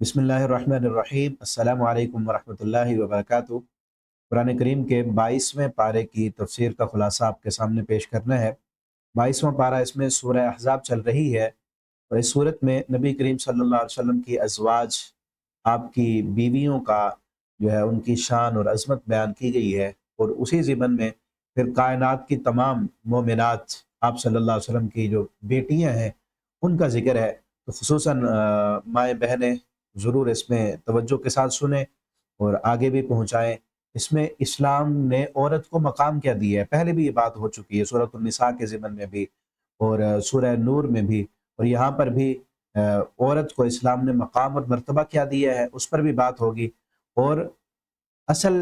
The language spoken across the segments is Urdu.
بسم اللہ الرحمن الرحیم۔ السلام علیکم ورحمۃ اللہ وبرکاتہ۔ قرآن کریم کے 22ویں پارے کی تفسیر کا خلاصہ آپ کے سامنے پیش کرنا ہے۔ 22واں پارہ، اس میں سورہ احزاب چل رہی ہے، اور اس صورت میں نبی کریم صلی اللہ علیہ وسلم کی ازواج، آپ کی بیویوں کا جو ہے ان کی شان اور عظمت بیان کی گئی ہے، اور اسی ضمن میں پھر کائنات کی تمام مومنات، آپ صلی اللہ علیہ وسلم کی جو بیٹیاں ہیں ان کا ذکر ہے۔ تو خصوصاً مائیں بہنیں ضرور اس میں توجہ کے ساتھ سنیں اور آگے بھی پہنچائیں۔ اس میں اسلام نے عورت کو مقام کیا دیا ہے، پہلے بھی یہ بات ہو چکی ہے سورۃ النساء کے ضمن میں بھی، اور سورہ نور میں بھی، اور یہاں پر بھی عورت کو اسلام نے مقام اور مرتبہ کیا دیا ہے، اس پر بھی بات ہوگی۔ اور اصل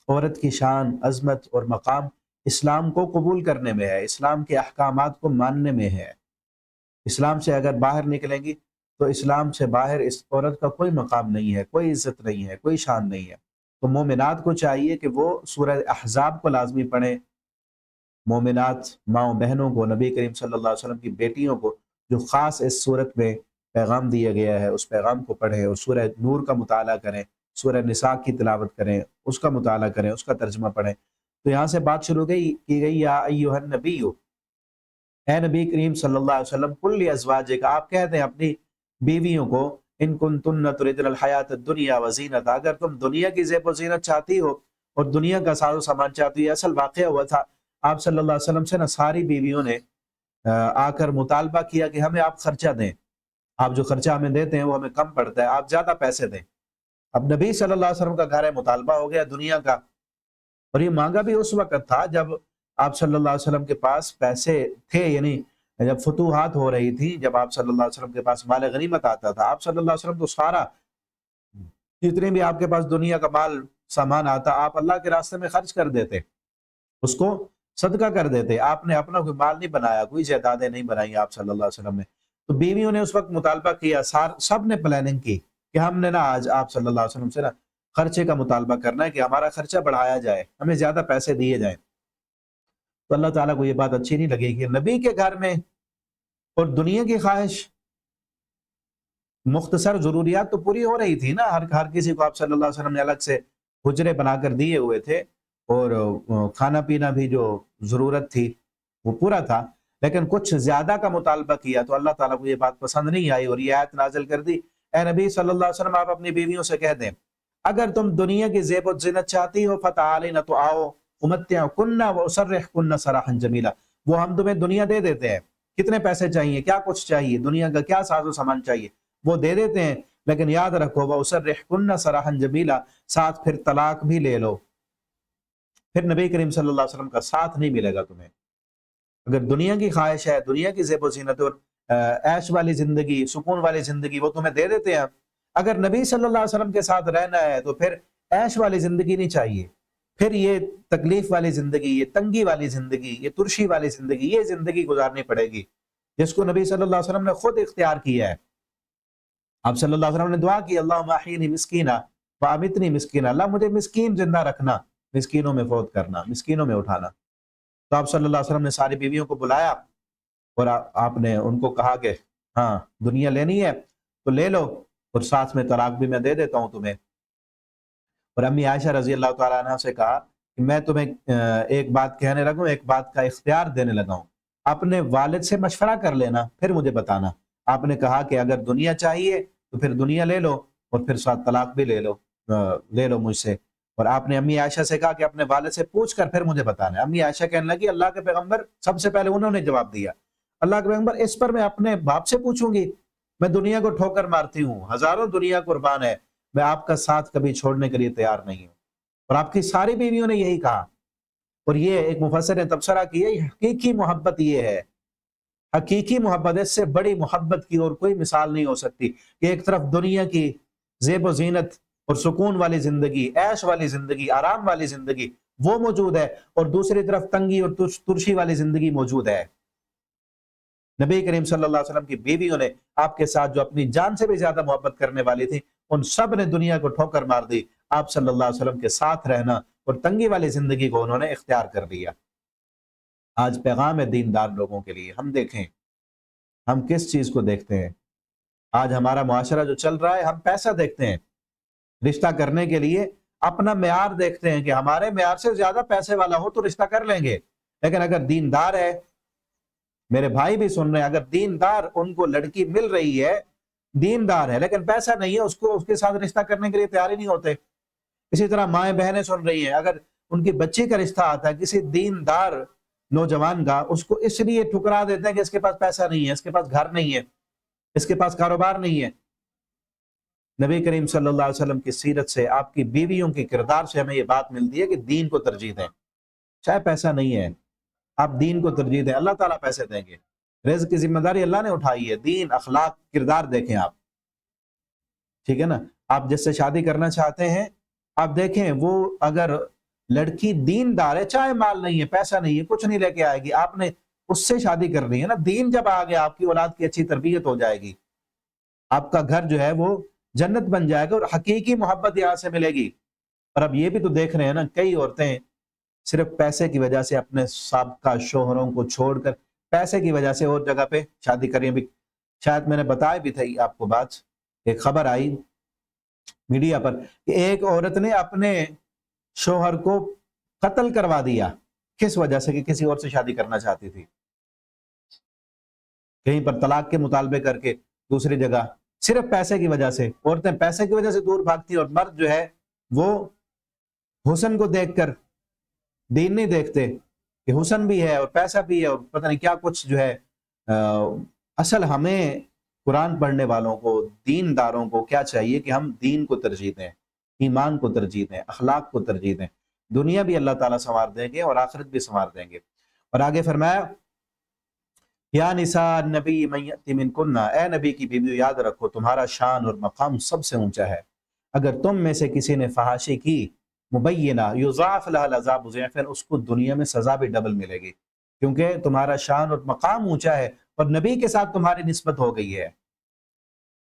عورت کی شان، عظمت اور مقام اسلام کو قبول کرنے میں ہے، اسلام کے احکامات کو ماننے میں ہے۔ اسلام سے اگر باہر نکلیں گی تو اسلام سے باہر اس عورت کا کوئی مقام نہیں ہے، کوئی عزت نہیں ہے، کوئی شان نہیں ہے۔ تو مومنات کو چاہیے کہ وہ سورہ احزاب کو لازمی پڑھیں، مومنات ماؤں بہنوں کو، نبی کریم صلی اللہ علیہ وسلم کی بیٹیوں کو جو خاص اس صورت میں پیغام دیا گیا ہے، اس پیغام کو پڑھیں اور سورہ نور کا مطالعہ کریں، سورہ نساء کی تلاوت کریں، اس کا مطالعہ کریں، اس کا ترجمہ پڑھیں۔ تو یہاں سے بات شروع کی گئی، یا ایھا النبی، اے نبی کریم صلی اللہ علیہ وسلم، کل ازواجک، آپ کہہ دیں اپنی بیویوں کو، ان کنتن تردن الحیات الدنیا وزینت، اگر تم دنیا کی زیب و زینت چاہتی ہو اور دنیا کا ساز و سامان چاہتی ہو۔ اصل واقعہ ہوا تھا، آپ صلی اللہ علیہ وسلم سے نا ساری بیویوں نے آ کر مطالبہ کیا کہ ہمیں آپ خرچہ دیں، آپ جو خرچہ ہمیں دیتے ہیں وہ ہمیں کم پڑتا ہے، آپ زیادہ پیسے دیں۔ اب نبی صلی اللہ علیہ وسلم کا گھر ہے، مطالبہ ہو گیا دنیا کا، اور یہ مانگا بھی اس وقت تھا جب آپ صلی اللہ علیہ وسلم کے پاس پیسے تھے، یعنی جب فتوحات ہو رہی تھی، جب آپ صلی اللہ علیہ وسلم کے پاس مال غنیمت آتا تھا، آپ صلی اللہ علیہ وسلم تو سارا، جتنے بھی آپ کے پاس دنیا کا مال سامان آتا، آپ اللہ کے راستے میں خرچ کر دیتے، اس کو صدقہ کر دیتے۔ آپ نے اپنا کوئی مال نہیں بنایا، کوئی جائیدادیں نہیں بنائی آپ صلی اللہ علیہ وسلم نے۔ تو بیویوں نے اس وقت مطالبہ کیا، سب نے پلاننگ کی کہ ہم نے نا آج آپ صلی اللہ علیہ وسلم سے نا خرچے کا مطالبہ کرنا ہے کہ ہمارا خرچہ بڑھایا جائے، ہمیں زیادہ پیسے دیے جائیں۔ تو اللہ تعالیٰ کو یہ بات اچھی نہیں لگے کہ نبی کے گھر میں اور دنیا کی خواہش، مختصر ضروریات تو پوری ہو رہی تھی نا، ہر کسی کو آپ صلی اللہ علیہ وسلم نے الگ سے حجرے بنا کر دیے ہوئے تھے، اور کھانا پینا بھی جو ضرورت تھی وہ پورا تھا، لیکن کچھ زیادہ کا مطالبہ کیا تو اللہ تعالیٰ کو یہ بات پسند نہیں آئی، اور یہ آیت نازل کر دی، اے نبی صلی اللہ علیہ وسلم، آپ اپنی بیویوں سے کہہ دیں اگر تم دنیا کی زیب و زینت چاہتی ہو فتعالین، تو آؤ، امتعکن واسرحکن سراحا جمیلا، وہ ہم تمہیں دنیا دے دیتے ہیں، کتنے پیسے چاہیے، کیا کچھ چاہیے، دنیا کا کیا ساز و سامان چاہیے وہ دے دیتے ہیں، لیکن یاد رکھو واسرحکن سراحا جمیلا، ساتھ پھر طلاق بھی لے لو، پھر نبی کریم صلی اللہ علیہ وسلم کا ساتھ نہیں ملے گا تمہیں۔ اگر دنیا کی خواہش ہے، دنیا کی زیب و زینت اور عیش والی زندگی، سکون والی زندگی وہ تمہیں دے دیتے ہیں، اگر نبی صلی اللہ علیہ وسلم کے ساتھ رہنا ہے تو پھر عیش والی زندگی نہیں چاہیے، پھر یہ تکلیف والی زندگی، یہ تنگی والی زندگی، یہ ترشی والی زندگی، یہ زندگی گزارنی پڑے گی جس کو نبی صلی اللہ علیہ وسلم نے خود اختیار کیا ہے۔ آپ صلی اللہ علیہ وسلم نے دعا کی، اللہم احینی مسکینا وامیتنی مسکینا، اللہ مجھے مسکین زندہ رکھنا، مسکینوں میں فوت کرنا، مسکینوں میں اٹھانا۔ تو آپ صلی اللہ علیہ وسلم نے ساری بیویوں کو بلایا، اور آپ نے ان کو کہا کہ ہاں دنیا لینی ہے تو لے لو، اور ساتھ میں طلاق بھی میں دے دیتا ہوں تمہیں۔ اور امی عائشہ رضی اللہ تعالیٰ عنہ سے کہا کہ میں تمہیں ایک بات کہنے لگا ہوں، ایک بات کا اختیار دینے لگا ہوں، اپنے والد سے مشورہ کر لینا پھر مجھے بتانا۔ آپ نے کہا کہ اگر دنیا چاہیے تو پھر دنیا لے لو، اور پھر ساتھ طلاق بھی لے لو مجھ سے۔ اور آپ نے امی عائشہ سے کہا کہ اپنے والد سے پوچھ کر پھر مجھے بتانا ہے۔ امی عائشہ کہنے لگی اللہ کے پیغمبر، سب سے پہلے انہوں نے جواب دیا، اللہ کے پیغمبر اس پر میں اپنے باپ سے پوچھوں گی؟ میں دنیا کو ٹھوکر مارتی ہوں، ہزاروں دنیا قربان ہے، میں آپ کا ساتھ کبھی چھوڑنے کے لیے تیار نہیں ہوں۔ اور آپ کی ساری بیویوں نے یہی کہا، اور یہ ایک مفسر نے تبصرہ کیا، حقیقی محبت یہ ہے، حقیقی محبت، اس سے بڑی محبت کی اور کوئی مثال نہیں ہو سکتی کہ ایک طرف دنیا کی زیب و زینت اور سکون والی زندگی، عیش والی زندگی، آرام والی زندگی وہ موجود ہے، اور دوسری طرف تنگی اور ترشی والی زندگی موجود ہے۔ نبی کریم صلی اللہ علیہ وسلم کی بیویوں نے آپ کے ساتھ جو اپنی جان سے بھی زیادہ محبت کرنے والی تھی، ان سب نے دنیا کو ٹھوکر مار دی، آپ صلی اللہ علیہ وسلم کے ساتھ رہنا اور تنگی والی زندگی کو انہوں نے اختیار کر لیا۔ آج پیغام ہے دیندار لوگوں کے لیے، ہم دیکھیں ہم کس چیز کو دیکھتے ہیں۔ آج ہمارا معاشرہ جو چل رہا ہے، ہم پیسہ دیکھتے ہیں رشتہ کرنے کے لیے، اپنا معیار دیکھتے ہیں کہ ہمارے معیار سے زیادہ پیسے والا ہو تو رشتہ کر لیں گے. لیکن اگر دیندار ہے، میرے بھائی بھی سن رہے ہیں، اگر دیندار ان کو لڑکی مل رہی ہے، دیندار ہے لیکن پیسہ نہیں ہے، اس کے ساتھ رشتہ کرنے کے لیے تیار ہی نہیں ہوتے. اسی طرح مائیں بہنیں سن رہی ہیں، اگر ان کی بچی کا رشتہ آتا ہے کسی دیندار نوجوان کا، اس کو اس لیے ٹھکرا دیتے ہیں کہ اس کے پاس پیسہ نہیں ہے، اس کے پاس گھر نہیں ہے، اس کے پاس کاروبار نہیں ہے. نبی کریم صلی اللہ علیہ وسلم کی سیرت سے، آپ کی بیویوں کے کردار سے ہمیں یہ بات ملتی ہے کہ دین کو ترجیح دیں. چاہے پیسہ نہیں ہے، آپ دین کو ترجیح دیں، اللہ تعالیٰ پیسے دیں گے. رزق کی ذمہ داری اللہ نے اٹھائی ہے. دین، اخلاق، کردار دیکھیں آپ، ٹھیک ہے نا. آپ جس سے شادی کرنا چاہتے ہیں، آپ دیکھیں وہ اگر لڑکی دیندار ہے، چاہے مال نہیں ہے، پیسہ نہیں ہے، کچھ نہیں لے کے آئے گی، آپ نے اس سے شادی کرنی ہے نا. دین جب آ گیا، آپ کی اولاد کی اچھی تربیت ہو جائے گی، آپ کا گھر جو ہے وہ جنت بن جائے گا، اور حقیقی محبت یہاں سے ملے گی. اور اب یہ بھی تو دیکھ رہے ہیں نا، کئی عورتیں صرف پیسے کی وجہ سے اپنے سابقہ شوہروں کو چھوڑ کر پیسے کی وجہ سے اور جگہ پہ شادی کر رہی ہیں. بھی شاید میں نے بتایا بھی تھا آپ کو بات، ایک خبر آئی میڈیا پر کہ ایک عورت نے اپنے شوہر کو قتل کروا دیا. کس وجہ سے؟ کہ کسی اور سے شادی کرنا چاہتی تھی، کہیں پر طلاق کے مطالبے کر کے دوسری جگہ، صرف پیسے کی وجہ سے. عورتیں پیسے کی وجہ سے دور بھاگتی ہیں، اور مرد جو ہے وہ حسن کو دیکھ کر، دین نہیں دیکھتے کہ حسن بھی ہے اور پیسہ بھی ہے اور پتہ نہیں کیا کچھ جو ہے. اصل ہمیں قرآن پڑھنے والوں کو، دینداروں کو کیا چاہیے کہ ہم دین کو ترجیح دیں، ایمان کو ترجیح دیں، اخلاق کو ترجیح دیں. دنیا بھی اللہ تعالیٰ سنوار دیں گے اور آخرت بھی سنوار دیں گے. اور آگے فرمایا، یا نساء النبی من یأتی منکن، اے نبی کی بیویوں یاد رکھو تمہارا شان اور مقام سب سے اونچا ہے. اگر تم میں سے کسی نے فحاشی کی، مبینہ، یضاعف لها العذاب ضعفین، اس کو دنیا میں سزا بھی ڈبل ملے گی، کیونکہ تمہارا شان اور مقام اونچا ہے اور نبی کے ساتھ تمہاری نسبت ہو گئی ہے.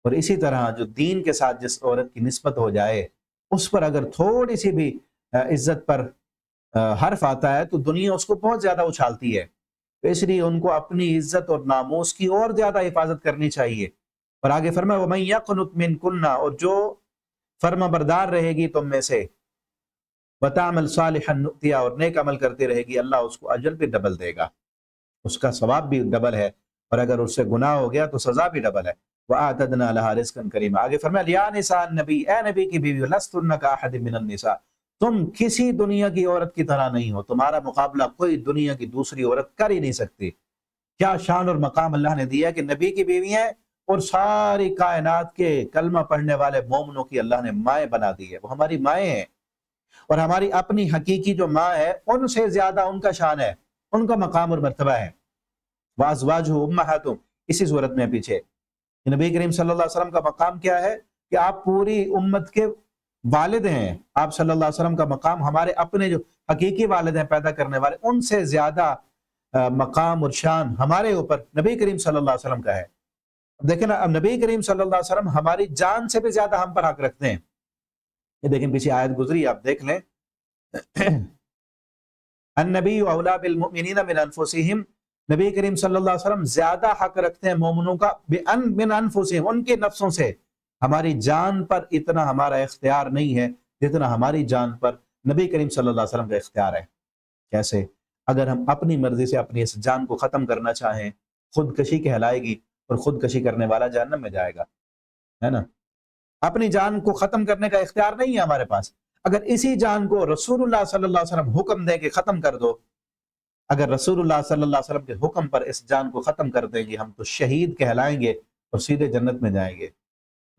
اور اسی طرح جو دین کے ساتھ جس عورت کی نسبت ہو جائے، اس پر اگر تھوڑی سی بھی عزت پر حرف آتا ہے تو دنیا اس کو بہت زیادہ اچھالتی ہے. تو اس لیے ان کو اپنی عزت اور ناموس کی اور زیادہ حفاظت کرنی چاہیے. اور آگے فرمایا، وَمَن يَقْنُتْ مِنكُنَّ، اور جو فرما بردار رہے گی تم میں سے، وَتَعْمَلْ صَالِحًا نُؤْتِهَا، اور نیک عمل کرتی رہے گی، اللہ اس کو اجر بھی ڈبل دے گا، اس کا ثواب بھی ڈبل ہے، اور اگر اس سے گناہ ہو گیا تو سزا بھی ڈبل ہے. وَأَعْتَدْنَا لَهَا رِزْقًا كَرِيمًا. آگے فرمایا، يَا نِسَاءَ النَّبِيِّ، اے نبی کی بیوی، لَسْتُنَّ كَأَحَدٍ مِّنَ النِّسَاءِ، تم کسی دنیا کی عورت کی طرح نہیں ہو، تمہارا مقابلہ کوئی دنیا کی دوسری عورت کر ہی نہیں سکتی. کیا شان اور مقام اللہ نے دیا کہ نبی کی بیوی ہیں اور ساری کائنات کے کلمہ پڑھنے والے مومنوں کی اللہ نے مائیں بنا دی ہے. وہ ہماری مائیں ہیں، اور ہماری اپنی حقیقی جو ماں ہے ان سے زیادہ ان کا شان ہے، ان کا مقام اور مرتبہ ہے. وَأَزْوَاجُهُ أُمَّهَاتُهُمْ، اسی صورت میں پیچھے نبی کریم صلی اللہ علیہ وسلم کا مقام کیا ہے کہ آپ پوری امت کے والد ہیں. آپ صلی اللہ علیہ وسلم کا مقام ہمارے اپنے جو حقیقی والد ہیں پیدا کرنے والے، ان سے زیادہ مقام اور شان ہمارے اوپر نبی کریم صلی اللہ علیہ وسلم کا ہے. دیکھیں نا، اب نبی کریم صلی اللہ علیہ وسلم ہماری جان سے بھی زیادہ ہم پر حق رکھتے ہیں. یہ دیکھیں پیچھے آیت گزری، آپ دیکھ لیں، النبی اولیٰ بالمؤمنین من انفسہم، نبی کریم صلی اللہ علیہ وسلم زیادہ حق رکھتے ہیں مومنوں کا من انفسہم، ان کے نفسوں سے. ہماری جان پر اتنا ہمارا اختیار نہیں ہے جتنا ہماری جان پر نبی کریم صلی اللہ علیہ وسلم کا اختیار ہے. کیسے؟ اگر ہم اپنی مرضی سے اپنی اس جان کو ختم کرنا چاہیں، خودکشی کہلائے گی، اور خودکشی کرنے والا جہنم میں جائے گا، ہے نا. اپنی جان کو ختم کرنے کا اختیار نہیں ہے ہمارے پاس. اگر اسی جان کو رسول اللہ صلی اللہ علیہ وسلم حکم دیں کہ ختم کر دو، اگر رسول اللہ صلی اللہ علیہ وسلم کے حکم پر اس جان کو ختم کر دیں گے، ہم تو شہید کہلائیں گے اور سیدھے جنت میں جائیں گے.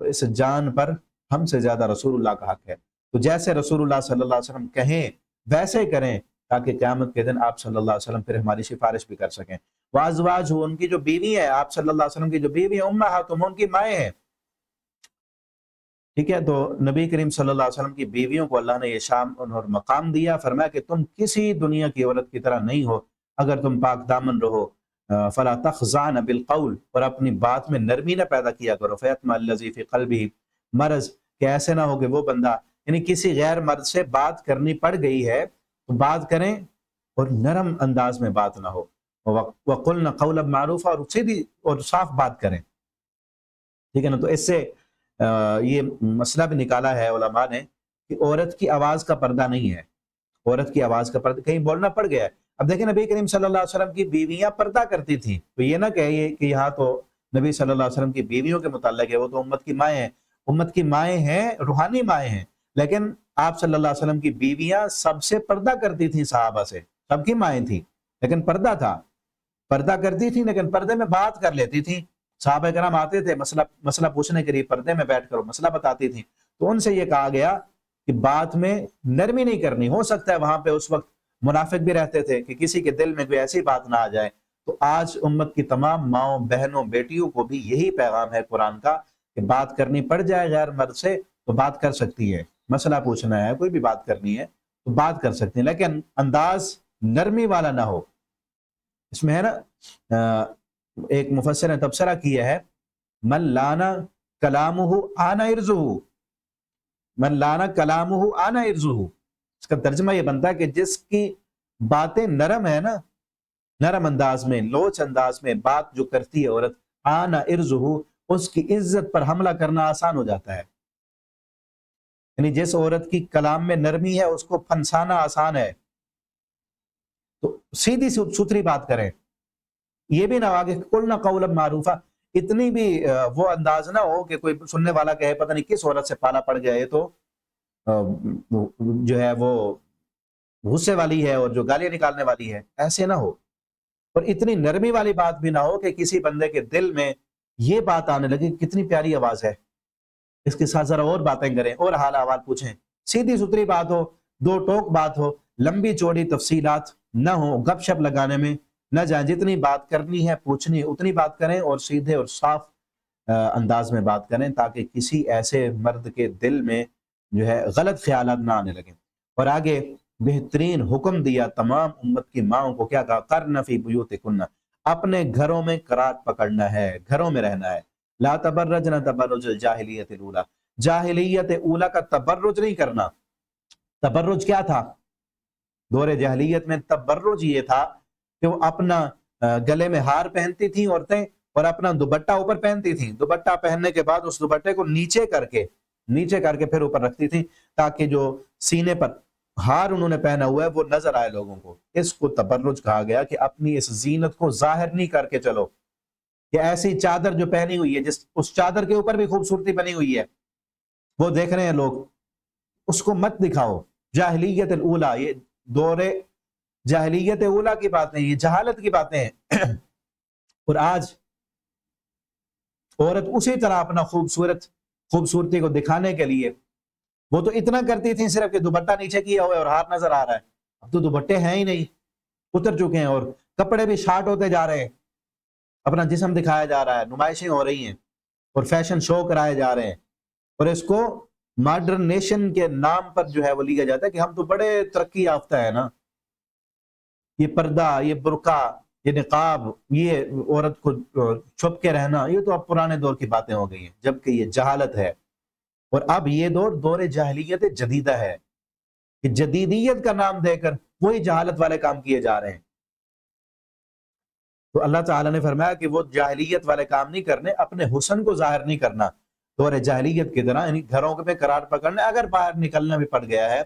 تو اس جان پر ہم سے زیادہ رسول اللہ کا حق ہے. تو جیسے رسول اللہ صلی اللہ علیہ وسلم کہیں ویسے کریں، تاکہ قیامت کے دن آپ صلی اللہ علیہ وسلم پھر ہماری سفارش بھی کر سکیں. وازواجہ، ان کی جو بیوی ہے، آپ صلی اللہ علیہ وسلم کی جو بیوی ہے، امہاتہم، ان کی مائیں ہیں. ٹھیک ہے، تو نبی کریم صلی اللہ علیہ وسلم کی بیویوں کو اللہ نے یہ شان اور مقام دیا. فرمایا کہ تم کسی دنیا کی عورت کی طرح نہیں ہو اگر تم پاک دامن رہو. فلا تخضعن بالقول، اور اپنی بات میں نرمی نہ پیدا کیا کرو. فیطمع الذی فی قلبہ مرض، کہ ایسے نہ ہو کہ وہ بندہ، یعنی کسی غیر مرد سے بات کرنی پڑ گئی ہے تو بات کریں اور نرم انداز میں بات نہ ہو. وقلن قولا معروفا، اور سیدھی اور صاف بات کریں. ٹھیک ہے نا. تو اس سے یہ مسئلہ بھی نکالا ہے علماء نے کہ عورت کی آواز کا پردہ نہیں ہے. عورت کی آواز کا پردہ کہیں بولنا پڑ گیا ہے. اب دیکھیں نبی کریم صلی اللہ علیہ وسلم کی بیویاں پردہ کرتی تھیں، تو یہ نہ کہیے کہ یہاں تو نبی صلی اللہ علیہ وسلم کی بیویوں کے متعلق ہے، وہ تو امت کی مائیں ہیں. امت کی مائیں ہیں، روحانی مائیں ہیں، لیکن آپ صلی اللہ علیہ وسلم کی بیویاں سب سے پردہ کرتی تھیں، صحابہ سے. سب کی مائیں تھیں لیکن پردہ تھا. پردہ کرتی تھیں لیکن پردے میں بات کر لیتی تھیں. صحابہ کرام آتے تھے مسئلہ پوچھنے کے لیے، پردے میں بیٹھ کر مسئلہ بتاتی تھیں. تو ان سے یہ کہا گیا کہ بات میں نرمی نہیں کرنی. ہو سکتا ہے وہاں پہ اس وقت منافق بھی رہتے تھے کہ کسی کے دل میں کوئی ایسی بات نہ آ جائے. تو آج امت کی تمام ماؤں، بہنوں، بیٹیوں کو بھی یہی پیغام ہے قرآن کا کہ بات کرنی پڑ جائے غیر مرد سے تو بات کر سکتی ہے. مسئلہ پوچھنا ہے، کوئی بھی بات کرنی ہے تو بات کر سکتی ہیں، لیکن انداز نرمی والا نہ ہو. اس میں ہے نا ایک مفسر نے تبصرہ کیا ہے، من لانا کلامہ آنا ارزہ، من لانا کلامہ آنا ارزہ. اس کا ترجمہ یہ بنتا ہے کہ جس کی باتیں نرم ہے نا، نرم انداز میں، لوچ انداز میں بات جو کرتی ہے عورت، آنا ارزہ، اس کی عزت پر حملہ کرنا آسان ہو جاتا ہے. یعنی جس عورت کی کلام میں نرمی ہے اس کو پھنسانا آسان ہے. تو سیدھی ستھری بات کریں. یہ بھی نہ ہوا کہ قلنا قولا معروفا، اتنی بھی وہ انداز نہ ہو کہ کوئی سننے والا کہے پتہ نہیں کس عورت سے پالا پڑ گیا، یہ تو جو ہے وہ غصے والی ہے اور جو گالیاں نکالنے والی ہے. ایسے نہ ہو. اور اتنی نرمی والی بات بھی نہ ہو کہ کسی بندے کے دل میں یہ بات آنے لگے کتنی پیاری آواز ہے، اس کے ساتھ ذرا اور باتیں کریں اور حال احوال پوچھیں. سیدھی ستھری بات ہو، دو ٹوک بات ہو، لمبی چوڑی تفصیلات نہ ہو، گپ شپ لگانے میں نہ جائیں. جتنی بات کرنی ہے، پوچھنی ہے، اتنی بات کریں اور سیدھے اور صاف انداز میں بات کریں تاکہ کسی ایسے مرد کے دل میں جو ہے غلط خیالات نہ آنے لگیں. اور آگے بہترین حکم دیا تمام امت کی ماؤں کو، کیا کہا؟ قرن فی بیوتکن، اپنے گھروں میں قرار پکڑنا ہے، گھروں میں رہنا ہے. لا تبرجن تبرج الجاہلیت الاولی، جاہلیت اولا کا تبرج نہیں کرنا. تبرج کیا تھا دور جاہلیت میں؟ تبرج یہ تھا کہ وہ اپنا گلے میں ہار پہنتی تھیں عورتیں اور اپنا دوپٹہ اوپر پہنتی تھیں. دوپٹہ پہننے کے بعد اس دوپٹے کو نیچے کر کے پھر اوپر رکھتی تھیں تاکہ جو سینے پر ہار انہوں نے پہنا ہوا ہے وہ نظر آئے لوگوں کو. اس کو تبرج کہا گیا کہ اپنی اس زینت کو ظاہر نہیں کر کے چلو، کہ ایسی چادر جو پہنی ہوئی ہے جس اس چادر کے اوپر بھی خوبصورتی بنی ہوئی ہے، وہ دیکھ رہے ہیں لوگ، اس کو مت دکھاؤ. جاہلیت الاولی، یہ دور جاہلیت اولا کی باتیں، یہ جہالت کی باتیں ہیں. اور آج عورت اسی طرح اپنا خوبصورتی کو دکھانے کے لیے، وہ تو اتنا کرتی تھیں صرف کہ دوپٹہ نیچے کیا ہوا ہے اور ہاتھ نظر آ رہا ہے. اب تو دوپٹے ہیں ہی نہیں، اتر چکے ہیں، اور کپڑے بھی شارٹ ہوتے جا رہے ہیں، اپنا جسم دکھایا جا رہا ہے، نمائشیں ہو رہی ہیں اور فیشن شو کرائے جا رہے ہیں. اور اس کو ماڈرنیشن کے نام پر جو ہے وہ لیا جاتا ہے کہ ہم تو بڑے ترقی یافتہ ہے نا. یہ پردہ، یہ برقع، یہ نقاب، یہ عورت کو چھپ کے رہنا، یہ تو اب پرانے دور کی باتیں ہو گئی ہیں، جبکہ یہ جہالت ہے. اور اب یہ دور جاہلیت جدیدہ ہے کہ جدیدیت کا نام دے کر وہی جہالت والے کام کیے جا رہے ہیں. تو اللہ تعالیٰ نے فرمایا کہ وہ جاہلیت والے کام نہیں کرنے، اپنے حسن کو ظاہر نہیں کرنا دور جاہلیت کی طرح، یعنی گھروں پہ قرار پکڑنے. اگر باہر نکلنا بھی پڑ گیا ہے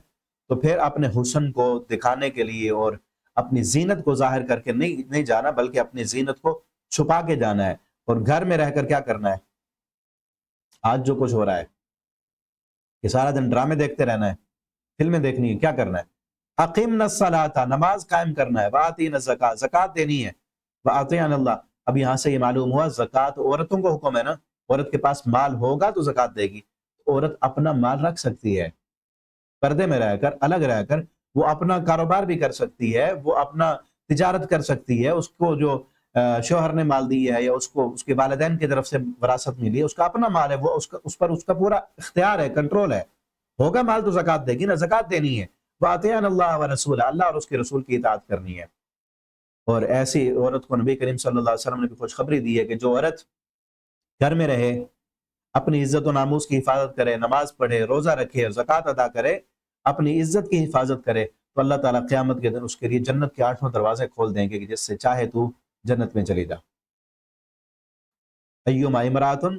تو پھر اپنے حسن کو دکھانے کے لیے اور اپنی زینت کو ظاہر کر کے نہیں جانا، بلکہ اپنی زینت کو چھپا کے جانا ہے. اور گھر میں رہ کر کیا کرنا ہے؟ آج جو کچھ ہو رہا ہے کہ سارا دن ڈرامے دیکھتے رہنا ہے، فلمیں دیکھنی ہے، کیا کرنا ہے؟ اقیمنا الصلاۃ، نماز قائم کرنا ہے، وآتینا الزکاۃ، زکوٰۃ دینی ہے، وأطیعنا اللہ. اب یہاں سے یہ معلوم ہوا زکوٰۃ عورتوں کو حکم ہے نا، عورت کے پاس مال ہوگا تو زکوٰۃ دے گی. عورت اپنا مال رکھ سکتی ہے، پردے میں رہ کر، الگ رہ کر وہ اپنا کاروبار بھی کر سکتی ہے، وہ اپنا تجارت کر سکتی ہے. اس کو جو شوہر نے مال دی ہے یا اس کو اس کے والدین کی طرف سے وراثت ملی ہے، اس کا اپنا مال ہے، وہ اس پر اس کا پورا اختیار ہے، کنٹرول ہے. ہوگا مال تو زکوٰۃ دے گی نا، زکوٰۃ دینی ہے. وَأَطِيعُوا اللَّهَ وَرَسُولَهُ، اللہ اور اس کے رسول کی اطاعت کرنی ہے. اور ایسی عورت کو نبی کریم صلی اللہ علیہ وسلم نے بھی خوشخبری دی ہے کہ جو عورت گھر میں رہے، اپنی عزت و ناموس کی حفاظت کرے، نماز پڑھے، روزہ رکھے اور زکوٰۃ ادا کرے، اپنی عزت کی حفاظت کرے، تو اللہ تعالیٰ قیامت کے دن اس کے لیے جنت کے 8 دروازے کھول دیں گے کہ جس سے چاہے تو جنت میں چلی جا. ایما امراتن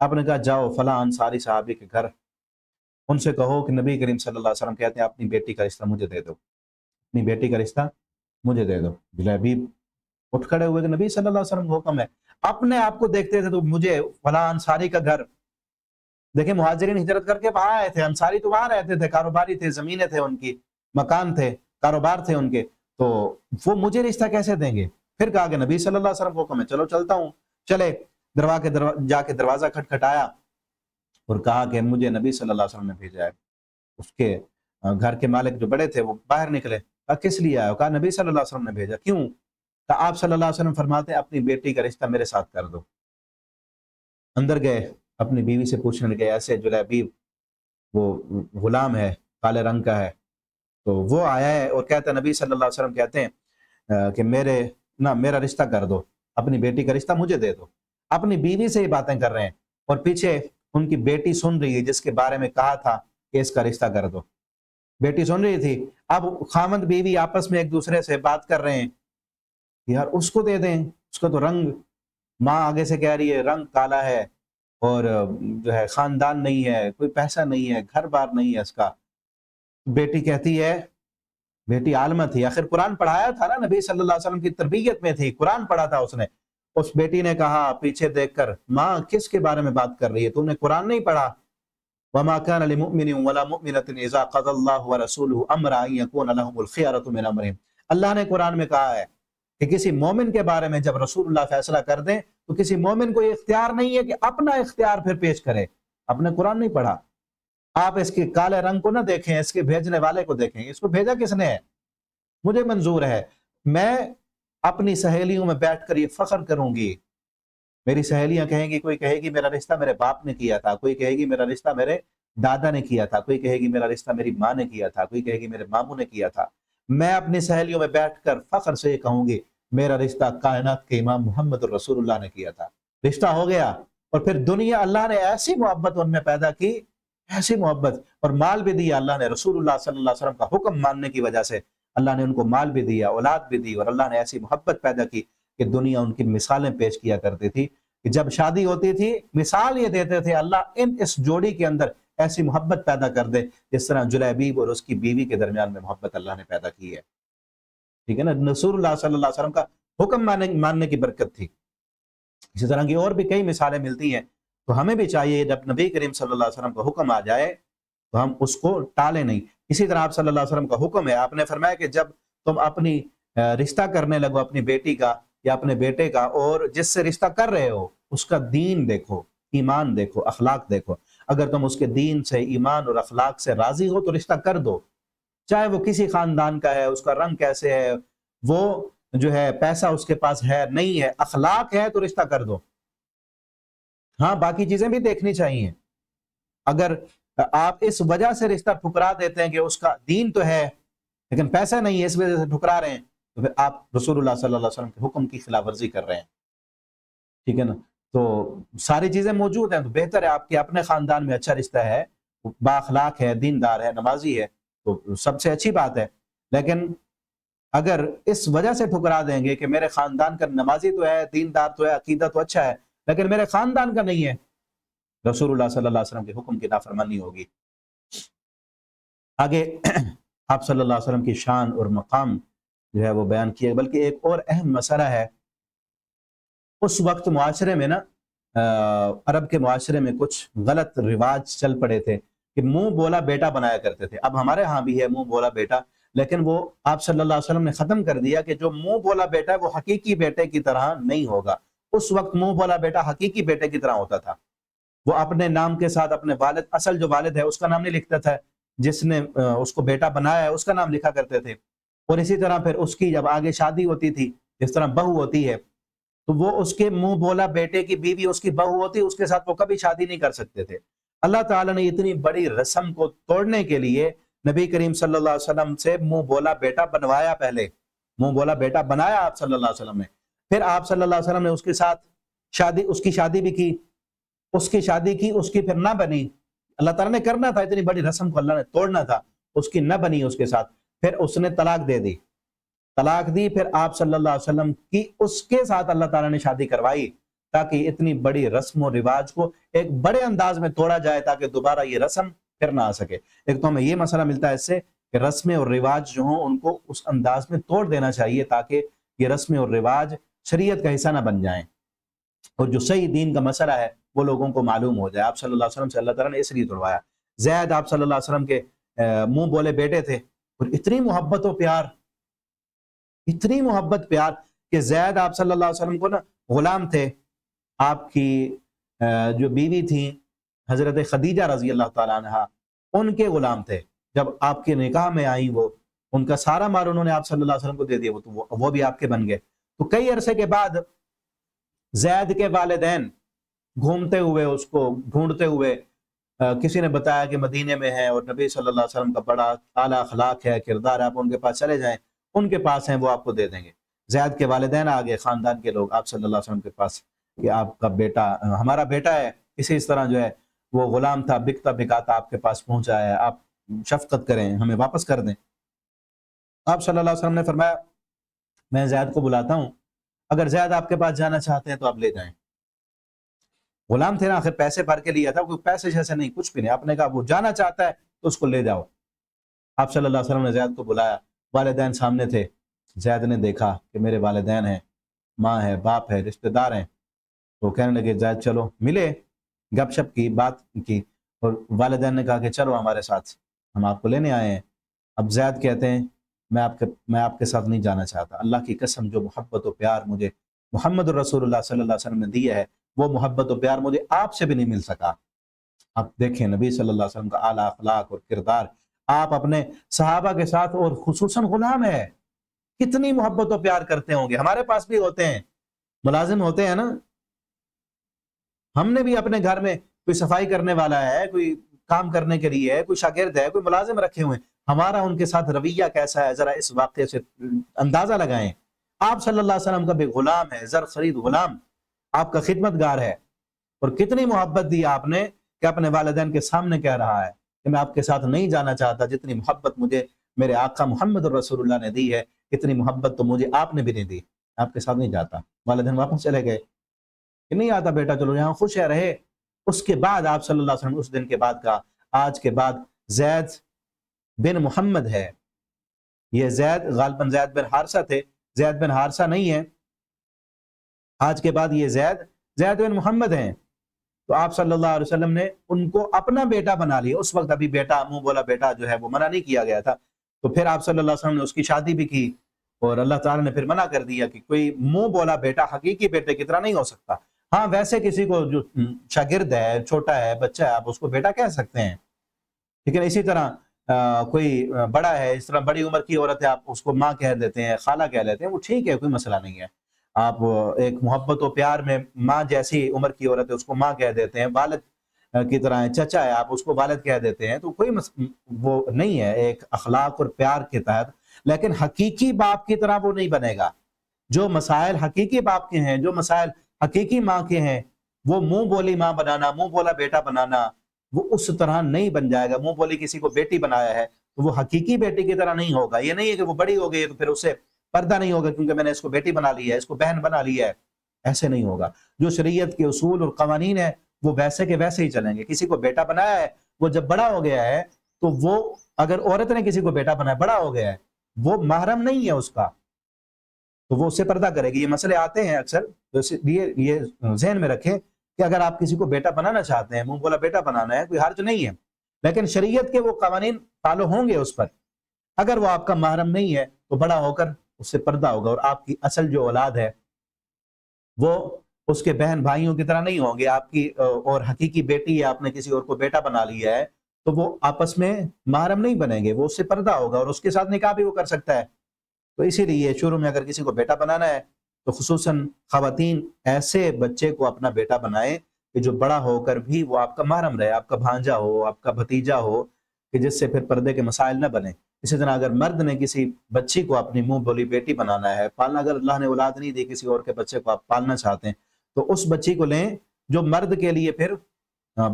آپ نے کہا جاؤ فلاں انصاری صحابی کے گھر، ان سے کہو کہ نبی کریم صلی اللہ علیہ وسلم کہتے ہیں اپنی بیٹی کا رشتہ مجھے دے دو، اپنی بیٹی کا رشتہ مجھے دے دو۔ جلیبیب اٹھ کھڑے ہوئے کہ نبی صلی اللہ علیہ وسلم کا حکم ہے، اپنے آپ کو دیکھتے تھے تو مجھے فلاں انصاری کا گھر، دیکھیں مہاجرین ہجرت کر کے وہاں آئے تھے، انصاری تو وہاں رہتے تھے، کاروباری تھے، زمینیں تھے ان کی، مکان تھے، کاروبار تھے ان کے، تو وہ مجھے رشتہ کیسے دیں گے؟ پھر کہا کہ نبی صلی اللہ علیہ وسلم کو حکم ہے، چلو چلتا ہوں۔ چلے جا کے دروازہ کھٹکھٹایا اور کہا کہ مجھے نبی صلی اللہ علیہ وسلم نے بھیجا ہے۔ اس کے گھر کے مالک جو بڑے تھے وہ باہر نکلے، کہا کس لیے آئے ہو؟ کہا نبی صلی اللہ علیہ وسلم نے بھیجا۔ کیوں؟ کہا آپ صلی اللہ علیہ وسلم فرماتے ہیں اپنی بیٹی کا رشتہ میرے ساتھ کر دو۔ اندر گئے، اپنی بیوی سے پوچھنے لگے، ایسے جلیبیب وہ غلام ہے، کالے رنگ کا ہے، تو وہ آیا ہے اور کہتا ہے نبی صلی اللہ علیہ وسلم کہتے ہیں کہ میرا رشتہ کر دو، اپنی بیٹی کا رشتہ مجھے دے دو۔ اپنی بیوی سے ہی باتیں کر رہے ہیں اور پیچھے ان کی بیٹی سن رہی ہے جس کے بارے میں کہا تھا کہ اس کا رشتہ کر دو، بیٹی سن رہی تھی۔ اب خامد بیوی آپس میں ایک دوسرے سے بات کر رہے ہیں، یار اس کو دے دیں، اس کا تو رنگ، ماں آگے سے کہہ رہی ہے رنگ کالا ہے اور جو ہے خاندان نہیں ہے، کوئی پیسہ نہیں ہے، گھر بار نہیں ہے اس کا۔ بیٹی کہتی ہے، بیٹی عالمہ تھی، آخر قرآن پڑھایا تھا نا، نبی صلی اللہ علیہ وسلم کی تربیت میں تھی، قرآن پڑھا تھا اس نے۔ اس بیٹی نے کہا پیچھے دیکھ کر، ماں کس کے بارے میں بات کر رہی ہے؟ تم نے قرآن نہیں پڑھا؟ وَمَا كَانَ لِمُؤْمِنٍ وَلَا مُؤْمِنَةٍ إِذَا قَضَى اللَّهُ وَرَسُولُهُ أَمْرًا أَن يَكُونَ لَهُمُ الْخِيَرَةُ مِنْ أَمْرِهِمْ۔ اللہ نے قرآن میں کہا ہے کہ کسی مومن کے بارے میں جب رسول اللہ فیصلہ کر دیں تو کسی مومن کو یہ اختیار نہیں ہے کہ اپنا اختیار پھر پیش کرے۔ آپ نے قرآن نہیں پڑھا، آپ اس کے کالے رنگ کو نہ دیکھیں، اس کے بھیجنے والے کو دیکھیں، اس کو بھیجا کس نے ہے؟ مجھے منظور ہے، میں اپنی سہیلیوں میں بیٹھ کر یہ فخر کروں گی، میری سہیلیاں کہیں گی، کوئی کہے گی میرا رشتہ میرے باپ نے کیا تھا، کوئی کہے گی میرا رشتہ میرے دادا نے کیا تھا، کوئی کہے گی میرا رشتہ میری ماں نے کیا تھا، کوئی کہے گی میرے ماموں نے کیا تھا۔ میں اپنی سہیلیوں میں بیٹھ کر فخر سے یہ کہوں گی میرا رشتہ کائنات کے امام محمد الرسول اللہ نے کیا تھا۔ رشتہ ہو گیا، اور پھر دنیا، اللہ نے ایسی محبت ان میں پیدا کی، ایسی محبت، اور مال بھی دیا اللہ نے، رسول اللہ صلی اللہ علیہ وسلم کا حکم ماننے کی وجہ سے اللہ نے ان کو مال بھی دیا، اولاد بھی دی، اور اللہ نے ایسی محبت پیدا کی کہ دنیا ان کی مثالیں پیش کیا کرتی تھی کہ جب شادی ہوتی تھی مثال یہ دیتے تھے اللہ اس جوڑی کے اندر ایسی محبت پیدا کر دے جس طرح جلیبیب اور اس کی بیوی کے درمیان میں محبت اللہ نے پیدا کی ہے، ٹھیک ہے نا؟ رسول اللہ صلی اللہ علیہ وسلم کا حکم ماننے کی برکت تھی۔ اسی طرح کی اور بھی کئی مثالیں ملتی ہیں، تو ہمیں بھی چاہیے جب نبی کریم صلی اللہ علیہ وسلم کا حکم آ جائے تو ہم اس کو ٹالیں نہیں۔ اسی طرح آپ صلی اللہ علیہ وسلم کا حکم ہے، آپ نے فرمایا کہ جب تم اپنی رشتہ کرنے لگو اپنی بیٹی کا یا اپنے بیٹے کا، اور جس سے رشتہ کر رہے ہو اس کا دین دیکھو، ایمان دیکھو، اخلاق دیکھو۔ اگر تم اس کے دین سے، ایمان اور اخلاق سے راضی ہو تو رشتہ کر دو، چاہے وہ کسی خاندان کا ہے، اس کا رنگ کیسے ہے، وہ جو ہے پیسہ اس کے پاس ہے نہیں ہے، اخلاق ہے تو رشتہ کر دو۔ ہاں باقی چیزیں بھی دیکھنی چاہیے۔ اگر آپ اس وجہ سے رشتہ ٹھکرا دیتے ہیں کہ اس کا دین تو ہے لیکن پیسہ نہیں ہے، اس وجہ سے ٹھکرا رہے ہیں، تو پھر آپ رسول اللہ صلی اللہ علیہ وسلم کے حکم کی خلاف ورزی کر رہے ہیں، ٹھیک ہے نا؟ تو ساری چیزیں موجود ہیں، تو بہتر ہے آپ کے اپنے خاندان میں اچھا رشتہ ہے، با اخلاق ہے، دیندار ہے، نمازی ہے، تو سب سے اچھی بات ہے۔ لیکن اگر اس وجہ سے ٹھکرا دیں گے کہ میرے خاندان کا نمازی تو ہے، دیندار تو ہے، عقیدہ تو اچھا ہے، لیکن میرے خاندان کا نہیں ہے، رسول اللہ صلی اللہ علیہ وسلم کے حکم کی نافرمانی ہوگی۔ آگے آپ صلی اللہ علیہ وسلم کی شان اور مقام جو ہے وہ بیان کیا، بلکہ ایک اور اہم مسئلہ ہے۔ اس وقت معاشرے میں نا عرب کے معاشرے میں کچھ غلط رواج چل پڑے تھے کہ منہ بولا بیٹا بنایا کرتے تھے۔ اب ہمارے ہاں بھی ہے منہ بولا بیٹا، لیکن وہ آپ صلی اللہ علیہ وسلم نے ختم کر دیا کہ جو منہ بولا بیٹا ہے وہ حقیقی بیٹے کی طرح نہیں ہوگا۔ اس وقت منہ بولا بیٹا حقیقی بیٹے کی طرح ہوتا تھا، وہ اپنے نام کے ساتھ اپنے والد، اصل جو والد ہے اس کا نام نہیں لکھتا تھا، جس نے اس کو بیٹا بنایا ہے اس کا نام لکھا کرتے تھے۔ اور اسی طرح پھر اس کی جب آگے شادی ہوتی تھی، جس طرح بہو ہوتی ہے، تو وہ اس کے منہ بولا بیٹے کی بیوی اس کی بہو ہوتی، اس کے ساتھ وہ کبھی شادی نہیں کر سکتے تھے۔ اللہ تعالیٰ نے اتنی بڑی رسم کو توڑنے کے لیے نبی کریم صلی اللہ علیہ وسلم سے منہ بولا بیٹا بنوایا، پہلے منہ بولا بیٹا بنایا آپ صلی اللہ علیہ وسلم نے، پھر آپ صلی اللہ علیہ وسلم نے اس کے ساتھ اس کی شادی بھی کی، اس کی شادی کی، اس کی پھر نہ بنی، اللہ تعالیٰ نے کرنا تھا، اتنی بڑی رسم کو اللہ نے توڑنا تھا، اس کی نہ بنی اس کے ساتھ، پھر اس نے طلاق دے دی، طلاق دی، پھر آپ صلی اللہ علیہ وسلم کی اس کے ساتھ اللہ تعالیٰ نے شادی کروائی، تاکہ اتنی بڑی رسم و رواج کو ایک بڑے انداز میں توڑا جائے تاکہ دوبارہ یہ رسم پھر نہ آ سکے۔ ایک تو ہمیں یہ مسئلہ ملتا ہے اس سے کہ رسمیں اور رواج جو ہوں ان کو اس انداز میں توڑ دینا چاہیے تاکہ یہ رسمیں اور رواج شریعت کا حصہ نہ بن جائیں، اور جو صحیح دین کا مسئلہ ہے وہ لوگوں کو معلوم ہو جائے۔ آپ صلی اللہ علیہ وسلم سے اللہ تعالیٰ نے اس لیے توڑوایا۔ زید آپ صلی اللہ علیہ وسلم کے منہ بولے بیٹے تھے، اور اتنی محبت و پیار، اتنی محبت پیار کہ زید آپ صلی اللہ علیہ وسلم کو نا غلام تھے۔ آپ کی جو بیوی تھیں حضرت خدیجہ رضی اللہ تعالیٰ عنہ، ان کے غلام تھے۔ جب آپ کے نکاح میں آئیں وہ، ان کا سارا مال انہوں نے آپ صلی اللہ علیہ وسلم کو دے دیا، وہ بھی آپ کے بن گئے۔ تو کئی عرصے کے بعد زید کے والدین گھومتے ہوئے اس کو ڈھونڈتے ہوئے، کسی نے بتایا کہ مدینے میں ہے اور نبی صلی اللہ علیہ وسلم کا بڑا اعلیٰ اخلاق ہے، کردار ہے، آپ ان کے پاس چلے جائیں، ان کے پاس ہیں، وہ آپ کو دے دیں گے۔ زید کے والدین آ گئے، خاندان کے لوگ آپ صلی اللہ علیہ وسلم کے پاس کہ آپ کا بیٹا ہمارا بیٹا ہے، اس طرح جو ہے وہ غلام تھا، بکتا بکاتا آپ کے پاس پہنچا ہے، آپ شفقت کریں، ہمیں واپس کر دیں۔ آپ صلی اللہ علیہ وسلم نے فرمایا میں زید کو بلاتا ہوں، اگر زید آپ کے پاس جانا چاہتے ہیں تو آپ لے جائیں۔ غلام تھے نا، آخر پیسے بھر کے لیا تھا، کوئی پیسے جیسے نہیں، کچھ بھی نہیں، آپ نے کہا وہ جانا چاہتا ہے تو اس کو لے جاؤ۔ آپ صلی اللہ علیہ وسلم نے زید کو بلایا، والدین سامنے تھے۔ زید نے دیکھا کہ میرے والدین ہیں، ماں ہے، باپ ہے، رشتہ دار ہیں، تو کہنے لگے زید چلو، ملے، گپ شپ کی، بات کی، اور والدین نے کہا کہ چلو ہمارے ساتھ، ہم آپ کو لینے آئے ہیں۔ اب زید کہتے ہیں میں آپ کے ساتھ نہیں جانا چاہتا، اللہ کی قسم جو محبت و پیار مجھے محمد الرسول اللہ صلی اللہ علیہ وسلم نے دی ہے، وہ محبت و پیار مجھے آپ سے بھی نہیں مل سکا۔ آپ دیکھیں نبی صلی اللہ علیہ وسلم کا اعلیٰ اخلاق اور کردار، آپ اپنے صحابہ کے ساتھ اور خصوصاً غلام ہے، کتنی محبت و پیار کرتے ہوں گے۔ ہمارے پاس بھی ہوتے ہیں، ملازم ہوتے ہیں نا، ہم نے بھی اپنے گھر میں کوئی صفائی کرنے والا ہے، کوئی کام کرنے کے لیے ہے، کوئی شاگرد ہے، کوئی ملازم رکھے ہوئے ہیں، ہمارا ان کے ساتھ رویہ کیسا ہے ذرا اس واقعے سے اندازہ لگائیں۔ آپ صلی اللہ علیہ وسلم کا بھی غلام ہے، زر خرید غلام، آپ کا خدمت گار ہے، اور کتنی محبت دی آپ نے کہ اپنے والدین کے سامنے کہہ رہا ہے کہ میں آپ کے ساتھ نہیں جانا چاہتا، جتنی محبت مجھے میرے آقا محمد الرسول اللہ نے دی ہے اتنی محبت تو مجھے آپ نے بھی نہیں دی، آپ کے ساتھ نہیں جاتا۔ والدین واپس چلے گئے کہ نہیں آتا بیٹا، چلو یہاں خوش ہے رہے۔ اس کے بعد آپ صلی اللہ علیہ وسلم اس دن کے بعد کا آج کے بعد زید بن محمد ہے، یہ زید غالباً زید بن حارثہ تھے، زید بن حارثہ نہیں ہے، آج کے بعد یہ زید بن محمد ہیں۔ تو آپ صلی اللہ علیہ وسلم نے ان کو اپنا بیٹا بنا لیا۔ اس وقت ابھی بیٹا، منہ بولا بیٹا جو ہے وہ منع نہیں کیا گیا تھا، تو پھر آپ صلی اللہ علیہ وسلم نے اس کی شادی بھی کی، اور اللہ تعالیٰ نے پھر منع کر دیا کہ کوئی منہ بولا بیٹا حقیقی بیٹے کی طرح نہیں ہو سکتا۔ ہاں ویسے کسی کو جو شاگرد ہے، چھوٹا ہے، بچہ ہے، آپ اس کو بیٹا کہہ سکتے ہیں، لیکن اسی طرح کوئی بڑا ہے، اس طرح بڑی عمر کی عورت ہے، آپ اس کو ماں کہہ دیتے ہیں، خالہ کہہ لیتے ہیں، وہ ٹھیک ہے، کوئی مسئلہ نہیں ہے۔ آپ ایک محبت و پیار میں ماں جیسی عمر کی عورت ہے اس کو ماں کہہ دیتے ہیں، والد کی طرح ہے، چچا ہے، آپ اس کو والد کہہ دیتے ہیں، تو کوئی وہ نہیں ہے، ایک اخلاق اور پیار کے تحت۔ لیکن حقیقی باپ کی طرح وہ نہیں بنے گا۔ جو مسائل حقیقی باپ کے ہیں، جو مسائل حقیقی ماں کے ہیں، وہ منہ بولی ماں بنانا، منہ بولا بیٹا بنانا، وہ اس طرح نہیں بن جائے گا۔ منہ بولی کسی کو بیٹی بنایا ہے تو وہ حقیقی بیٹی کی طرح نہیں ہوگا۔ یہ نہیں ہے کہ وہ بڑی ہو گئی تو پھر اس سے پردہ نہیں ہوگا کیونکہ میں نے اس کو بیٹی بنا لی ہے، اس کو بہن بنا لی ہے، ایسے نہیں ہوگا۔ جو شریعت کے اصول اور قوانین ہیں وہ ویسے کے ویسے ہی چلیں گے۔ کسی کو بیٹا بنایا ہے، وہ جب بڑا ہو گیا ہے تو وہ، اگر عورت نے کسی کو بیٹا بنایا، بڑا ہو گیا ہے، وہ محرم نہیں ہے اس کا، تو وہ اس سے پردہ کرے گی۔ یہ مسئلے آتے ہیں اکثر، تو اس لیے یہ ذہن میں رکھیں کہ اگر آپ کسی کو بیٹا بنانا چاہتے ہیں، منہ بولا بیٹا بنانا ہے، کوئی حرج نہیں ہے، لیکن شریعت کے وہ قوانین فالو ہوں گے اس پر۔ اگر وہ آپ کا محرم نہیں ہے تو بڑا ہو کر اس سے پردہ ہوگا، اور آپ کی اصل جو اولاد ہے وہ اس کے بہن بھائیوں کی طرح نہیں ہوں گے۔ آپ کی اور حقیقی بیٹی ہے، آپ نے کسی اور کو بیٹا بنا لیا ہے تو وہ آپس میں محرم نہیں بنیں گے، وہ اس سے پردہ ہوگا، اور اس کے ساتھ نکاح بھی وہ کر سکتا ہے۔ تو اسی لیے شروع میں اگر کسی کو بیٹا بنانا ہے تو خصوصاً خواتین ایسے بچے کو اپنا بیٹا بنائیں کہ جو بڑا ہو کر بھی وہ آپ کا محرم رہے، آپ کا بھانجا ہو، آپ کا بھتیجا ہو، کہ جس سے پھر پردے کے مسائل نہ بنیں۔ اسی طرح اگر مرد نے کسی بچی کو اپنی منہ بولی بیٹی بنانا ہے، پالنا، اگر اللہ نے اولاد نہیں دی، کسی اور کے بچے کو آپ پالنا چاہتے ہیں تو اس بچی کو لیں جو مرد کے لیے پھر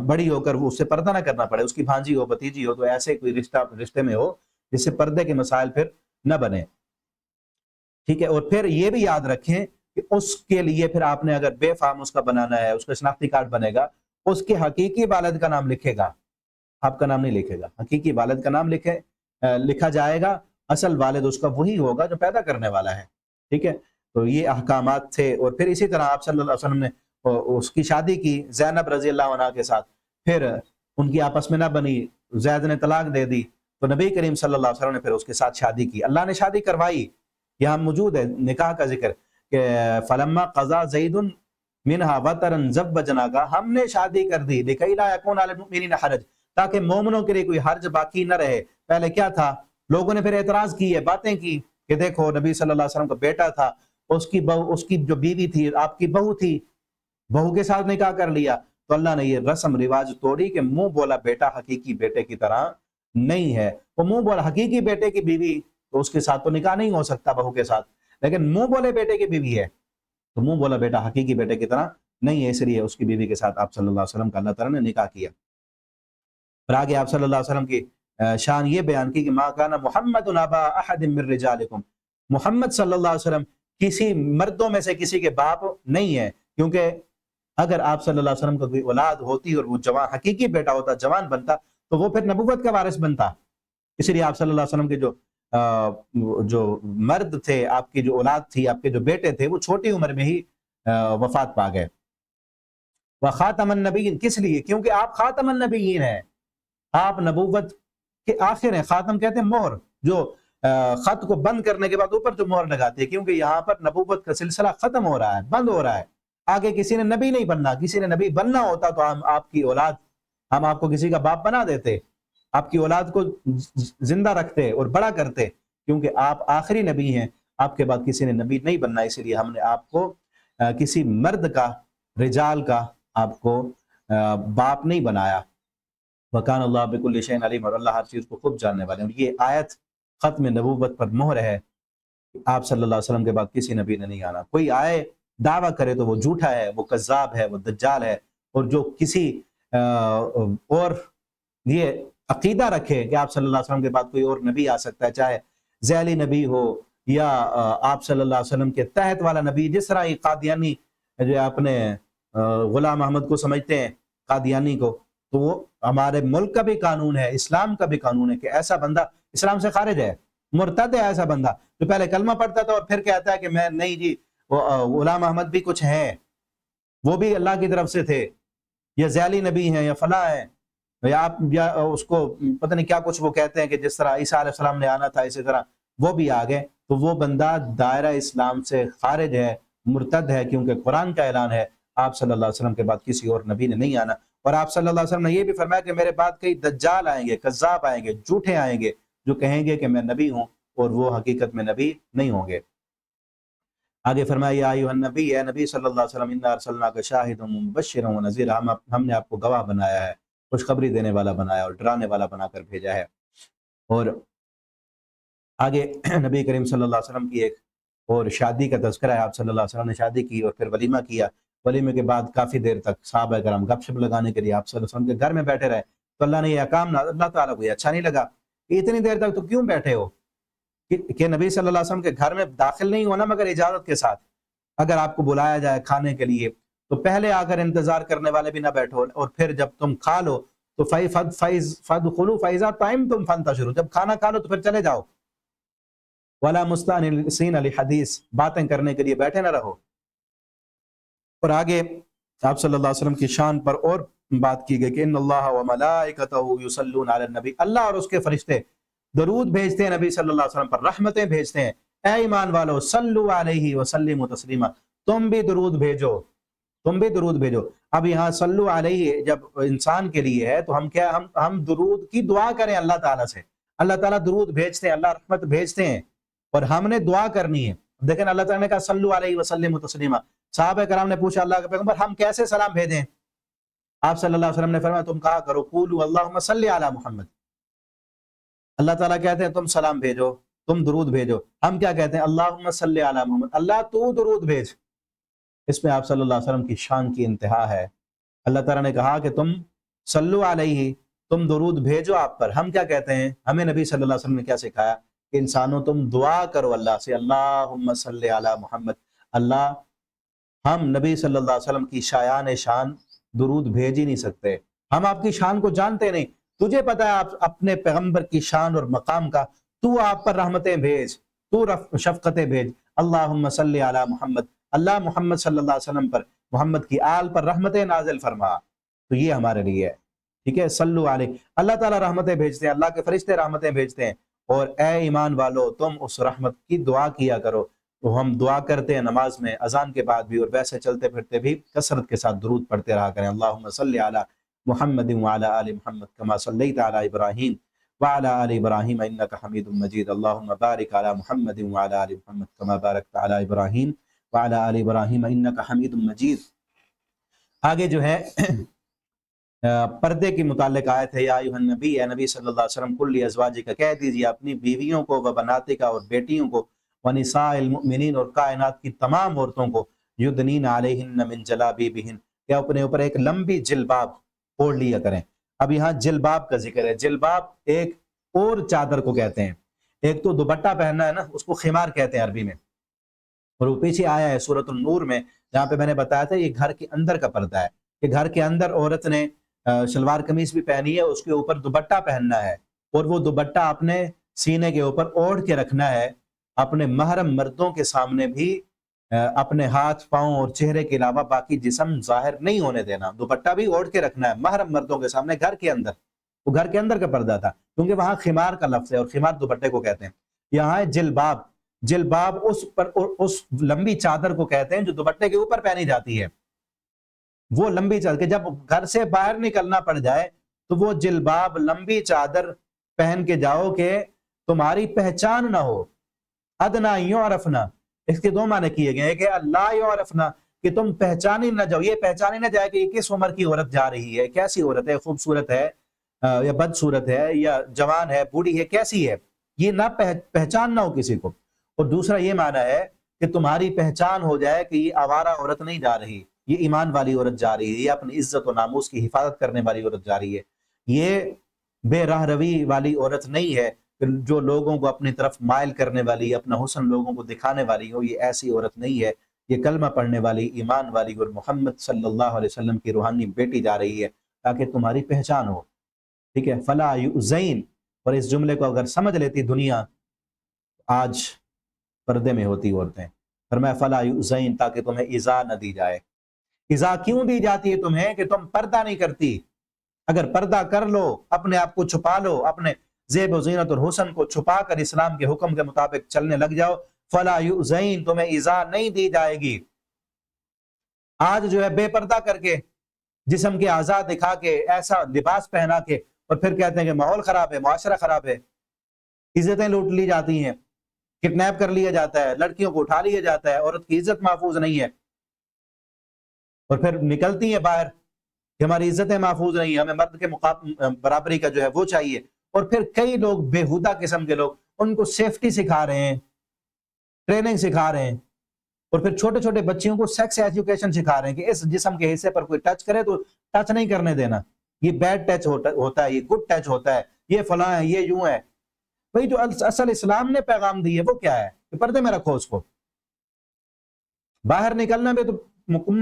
بڑی ہو کر وہ اس سے پردہ نہ کرنا پڑے، اس کی بھانجی ہو، بھتیجی ہو، تو ایسے کوئی رشتے میں ہو جس سے پردے کے مسائل پھر نہ بنے، ٹھیک ہے۔ اور پھر یہ بھی یاد رکھیں کہ اس کے لیے پھر آپ نے اگر بے فارم اس کا بنانا ہے، اس کا شناختی کارڈ بنے گا، اس کے حقیقی والد کا نام لکھے گا، آپ کا نام نہیں لکھے گا، حقیقی والد کا نام لکھا جائے گا، اصل والد اس کا وہی ہوگا جو پیدا کرنے والا ہے، ٹھیک ہے۔ تو یہ احکامات تھے۔ اور پھر اسی طرح آپ صلی اللہ علیہ وسلم نے اس کی شادی کی زینب رضی اللہ عنہ کے ساتھ، پھر ان کی آپس میں نہ بنی، زید نے طلاق دے دی، تو نبی کریم صلی اللہ علیہ وسلم نے پھر اس کے ساتھ شادی کی، اللہ نے شادی کروائی۔ یہاں موجود ہے نکاح کا ذکر کہ فلما قضا زید منہا وطرا زوجناکا، ہم نے شادی کر دی، لکی لا یکون علی المؤمنین حرج، تاکہ مومنوں کے لیے کوئی حرج باقی نہ رہے۔ پہلے کیا تھا، لوگوں نے پھر اعتراض کی ہے، باتیں کی کہ دیکھو نبی صلی اللہ علیہ وسلم کا بیٹا تھا، اس کی جو بیوی تھی آپ کی بہو تھی، بہو کے ساتھ نکاح کر لیا۔ تو اللہ نے یہ رسم رواج توڑی کہ منہ بولا بیٹا حقیقی بیٹے کی طرح نہیں ہے، وہ منہ بولا حقیقی بیٹے کی بیوی تو اس کے ساتھ تو نکاح نہیں ہو سکتا بہو کے ساتھ، لیکن منہ بولے بیٹے کی بیوی ہے تو منہ بولا بیٹا حقیقی بیٹے کی طرح نہیں ہے، اس لیے اس کی بیوی کے ساتھ آپ صلی اللہ علیہ وسلم کا اللہ تعالیٰ نے نکاح کیا۔ پھر آگے آپ صلی اللہ علیہ وسلم کی شان یہ بیان کی کہ ما کان محمد ابا احد من رجالکم، محمد صلی اللہ علیہ وسلم کسی مردوں میں سے کسی کے باپ نہیں ہے، کیونکہ اگر آپ صلی اللہ علیہ وسلم کا کوئی اولاد ہوتی اور وہ جوان حقیقی بیٹا ہوتا، جوان بنتا، تو وہ پھر نبوت کا وارث بنتا۔ اس لیے آپ صلی اللہ علیہ وسلم کے جو مرد تھے، آپ کی جو اولاد تھی، آپ کے جو بیٹے تھے، وہ چھوٹی عمر میں ہی وفات پا گئے۔ وخاتم النبیین، کس لیے؟ کیونکہ آپ خاتم النبیین ہیں، آپ نبوت کے آخر ہیں۔ خاتم کہتے ہیں مہر، جو خط کو بند کرنے کے بعد اوپر جو مہر لگاتے ہیں، کیونکہ یہاں پر نبوت کا سلسلہ ختم ہو رہا ہے، بند ہو رہا ہے، آگے کسی نے نبی نہیں بننا۔ کسی نے نبی بننا ہوتا تو ہم آپ کی اولاد، ہم آپ کو کسی کا باپ بنا دیتے، آپ کی اولاد کو زندہ رکھتے اور بڑا کرتے، کیونکہ آپ آخری نبی ہیں، آپ کے بعد کسی نے نبی نہیں بننا، اس لیے ہم نے آپ کو کسی مرد کا، رجال کا آپ کو باپ نہیں بنایا۔ وَكَانَ اللَّهُ بِكُلِّ شَيْءٍ عَلِيمًا، اور اللہ ہر چیز کو خوب جاننے والے ہیں۔ اور یہ آیت ختم نبوت پر مہر ہے، آپ صلی اللہ علیہ وسلم کے بعد کسی نبی نے نہیں آنا۔ کوئی آئے دعویٰ کرے تو وہ جھوٹا ہے، وہ کذاب ہے، وہ دجال ہے، اور جو کسی اور یہ عقیدہ رکھے کہ آپ صلی اللہ علیہ وسلم کے بعد کوئی اور نبی آ سکتا ہے، چاہے ذیلی نبی ہو یا آپ صلی اللہ علیہ وسلم کے تحت والا نبی، جس طرح یہ قادیانی جو اپنے غلام احمد کو سمجھتے ہیں، قادیانی کو، تو وہ ہمارے ملک کا بھی قانون ہے، اسلام کا بھی قانون ہے کہ ایسا بندہ اسلام سے خارج ہے، مرتد ہے ایسا بندہ جو پہلے کلمہ پڑھتا تھا اور پھر کہتا ہے کہ میں نہیں جی، وہ غلام احمد بھی کچھ ہیں، وہ بھی اللہ کی طرف سے تھے، یا ذیلی نبی ہیں، یا فلاں ہیں، یا اس کو پتہ نہیں کیا کچھ وہ کہتے ہیں کہ جس طرح عیسیٰ علیہ السلام نے آنا تھا اسی طرح وہ بھی آ گئے، تو وہ بندہ دائرہ اسلام سے خارج ہے، مرتد ہے، کیونکہ قرآن کا اعلان ہے آپ صلی اللہ علیہ وسلم کے بعد کسی اور نبی نے نہیں آنا۔ اور آپ صلی اللہ علیہ وسلم نے یہ بھی فرمایا کہ میرے بعد کئی دجال آئیں گے، کذاب آئیں گے، جھوٹے آئیں گے، جو کہیں گے کہ میں نبی ہوں اور وہ حقیقت میں نبی نہیں ہوں گے۔ آگے فرمایا یا ایھا النبی، اے نبی صلی اللہ علیہ وسلم، انا ارسلناک شاہدا ومبشرا ونذیرا، ہم نے آپ کو گواہ بنایا ہے، خوشخبری دینے والا بنایا اور ڈرانے والا بنا کر بھیجا ہے۔ اور آگے نبی کریم صلی اللہ علیہ وسلم کی ایک اور شادی کا تذکرہ ہے۔ آپ صلی اللہ علیہ وسلم نے شادی کی اور پھر ولیمہ کیا، ولیمے کے بعد کافی دیر تک صحابہ کرام گپ شپ لگانے کے لیے آپ صلی اللہ علیہ وسلم کے گھر میں بیٹھے رہے، تو اللہ نے یہ احکام، اللہ تعالیٰ کو یہ اچھا نہیں لگا کہ اتنی دیر تک تو کیوں بیٹھے ہو، کہ نبی صلی اللہ علیہ وسلم کے گھر میں داخل نہیں ہونا مگر اجازت کے ساتھ، اگر آپ کو بلایا جائے کھانے کے لیے تو پہلے آ کر انتظار کرنے والے بھی نہ بیٹھو، اور پھر جب تم کھا لو تو فَادْخُلُوا فَإِذَا طَعِمْتُمْ فَانْتَشِرُوا، جب کھانا کھا لو تو پھر چلے جاؤ، وَلَا مُسْتَأْنِسِينَ لِحَدِيثٍ، باتیں کرنے کے لیے بیٹھے نہ رہو۔ اور آگے آپ صلی اللہ علیہ وسلم کی شان پر اور بات کی گئی کہ ان اللہ وملائکتہ یصلون علی النبی، اللہ اور اس کے فرشتے درود بھیجتے ہیں نبی صلی اللہ علیہ وسلم پر، رحمتیں بھیجتے ہیں۔ اے ایمان والو صلو علیہ وسلموا تسلیما، تم بھی درود بھیجو، تم بھی درود بھیجو۔ اب یہاں صلو علیہ جب انسان کے لیے ہے تو ہم درود کی دعا کریں اللہ تعالیٰ سے، اللہ تعالیٰ درود بھیجتے ہیں، اللہ رحمت بھیجتے ہیں، اور ہم نے دعا کرنی ہے۔ دیکھیں اللہ تعالیٰ نے کہا صلو علیہ وسلموا تسلیما، صحابہ کرام نے پوچھا اللہ کے پیغمبر ہم کیسے سلام بھیجیں؟ آپ صلی اللہ علیہ وسلم نے فرمایا تم کہا کرو قولوا اللہم صلی علی محمد، اللہ تعالیٰ کہتے ہیں تم سلام بھیجو، تم درود بھیجو، ہم کیا کہتے ہیں اللہم صلی علی محمد، اللہ تو درود بھیج۔ اس میں آپ صلی اللہ علیہ وسلم کی شان کی انتہا ہے۔ اللہ تعالیٰ نے کہا کہ تم صلو علیہ، تم درود بھیجو آپ پر، ہم کیا کہتے ہیں؟ ہمیں نبی صلی اللہ علیہ وسلم نے کیا سکھایا کہ انسانوں تم دعا کرو اللہ سے، اللہم صلی علی محمد، اللہ ہم نبی صلی اللہ علیہ وسلم کی شایان شان درود بھیج ہی نہیں سکتے، ہم آپ کی شان کو جانتے نہیں، تجھے پتا ہے آپ اپنے پیغمبر کی شان اور مقام کا، تو آپ پر رحمتیں بھیج، تو شفقتیں بھیج، اللہم صلی علی محمد، اللہ محمد صلی اللہ علیہ وسلم پر، محمد کی آل پر رحمتیں نازل فرما، تو یہ ہمارے لیے ہے، ٹھیک ہے، صلو علیہ، اللہ تعالیٰ رحمتیں بھیجتے ہیں، اللہ کے فرشتے رحمتیں بھیجتے ہیں، اور اے ایمان والو تم اس رحمت کی دعا کیا کرو، تو ہم دعا کرتے ہیں نماز میں، اذان کے بعد بھی، اور ویسے چلتے پھرتے بھی کثرت کے ساتھ درود پڑھتے رہا کریں، اللہم صلی علی محمد وعلی آل محمد کما صلیت علی ابراہیم وعلی آل ابراہیم انک حمید مجید، اللہم بارک علی محمد وعلی آل محمد کما بارکت علی ابراہیم وعلی آل ابراہیم انک حمید مجید۔ آگے جو ہے پردے کی متعلق آیت ہے، یا ایھا النبی، اے نبی صلی اللہ علیہ وسلم، کل ازواجک، کہہ دیجیے اپنی بیویوں کو، و بناتک، اور بیٹیوں کو، ونساء المؤمنین، اور کائنات کی تمام عورتوں کو، یدنین علیہن من جلابیبہن، کہ اپنے اوپر ایک لمبی جلباب اوڑھ لیا کریں۔ اب یہاں جلباب کا ذکر ہے، جلباب ایک اور چادر کو کہتے ہیں، ایک تو دوپٹہ پہننا ہے نا، اس کو خمار کہتے ہیں عربی میں، اور وہ پیچھے آیا ہے سورۃ النور میں، جہاں پہ میں نے بتایا تھا یہ گھر کے اندر کا پردہ ہے، کہ گھر کے اندر عورت نے شلوار قمیص بھی پہنی ہے، اس کے اوپر دوپٹہ پہننا ہے، اور وہ دوپٹہ اپنے سینے کے اوپر اوڑھ کے رکھنا ہے، اپنے محرم مردوں کے سامنے بھی اپنے ہاتھ پاؤں اور چہرے کے علاوہ باقی جسم ظاہر نہیں ہونے دینا، دوپٹہ بھی اوڑھ کے رکھنا ہے محرم مردوں کے سامنے گھر کے اندر، وہ گھر کے اندر کا پردہ تھا، کیونکہ وہاں خمار کا لفظ ہے، اور خمار دوپٹے کو کہتے ہیں، یہاں ہے جلباب، جلباب اس لمبی چادر کو کہتے ہیں جو دوپٹے کے اوپر پہنی جاتی ہے، وہ لمبی چادر، کہ جب گھر سے باہر نکلنا پڑ جائے تو وہ جلباب لمبی چادر پہن کے جاؤ کہ تمہاری پہچان نہ ہو، ادنا یعرفنا، اس کے دو معنی کیے گئے ہیں، کہ اللہ یعرفنا، کہ تم پہچانی نہ جاؤ، یہ پہچانی نہ جائے کہ یہ کس عمر کی عورت جا رہی ہے، کیسی عورت ہے، خوبصورت ہے یا بدصورت ہے یا جوان ہے بوڑھی ہے، کیسی ہے، یہ نہ پہچان نہ ہو کسی کو، اور دوسرا یہ معنی ہے کہ تمہاری پہچان ہو جائے کہ یہ آوارہ عورت نہیں جا رہی، یہ ایمان والی عورت جا رہی ہے، یہ اپنی عزت و ناموس کی حفاظت کرنے والی عورت جا رہی ہے، یہ بے راہ روی والی عورت نہیں ہے جو لوگوں کو اپنی طرف مائل کرنے والی، اپنا حسن لوگوں کو دکھانے والی ہو، یہ ایسی عورت نہیں ہے، یہ کلمہ پڑھنے والی، ایمان والی، اور محمد صلی اللہ علیہ وسلم کی روحانی بیٹی جا رہی ہے، تاکہ تمہاری پہچان ہو، ٹھیک ہے، فلا یؤذین، اور اس جملے کو اگر سمجھ لیتی دنیا، آج پردے میں ہوتی عورتیں، فرمایا فلا یؤذین، تاکہ تمہیں ایذا نہ دی جائے، ایذا کیوں دی جاتی ہے تمہیں؟ کہ تم پردہ نہیں کرتی، اگر پردہ کر لو، اپنے آپ کو چھپا لو، اپنے زیب و زینت اور حسن کو چھپا کر اسلام کے حکم کے مطابق چلنے لگ جاؤ، فلا یؤذین، تمہیں ایذا نہیں دی جائے گی۔ آج جو ہے بے پردہ کر کے، جسم کے اعضاء دکھا کے، ایسا لباس پہنا کے، اور پھر کہتے ہیں کہ ماحول خراب ہے، معاشرہ خراب ہے، عزتیں لوٹ لی جاتی ہیں، کڈنیپ کر لیا جاتا ہے، لڑکیوں کو اٹھا لیا جاتا ہے، عورت کی عزت محفوظ نہیں ہے، اور پھر نکلتی ہیں باہر کہ ہماری عزتیں محفوظ نہیں ہیں، ہمیں مرد کے برابری کا جو ہے وہ چاہیے، اور پھر کئی لوگ بےہودہ قسم کے لوگ ان کو سیفٹی سکھا رہے ہیں، ٹریننگ سکھا رہے ہیں، اور پھر چھوٹے چھوٹے بچیوں کو سیکس ایجوکیشن سکھا رہے ہیں کہ اس جسم کے حصے پر کوئی ٹچ کرے تو ٹچ نہیں کرنے دینا، یہ بیڈ ٹچ ہوتا ہے، یہ گڈ ٹچ ہوتا ہے، یہ فلاں ہے، یہ یوں ہے، بھئی جو اصل اسلام نے پیغام دی ہے وہ کیا ہے کہ پردے میں رکھو اس کو، باہر نکلنا بھی تو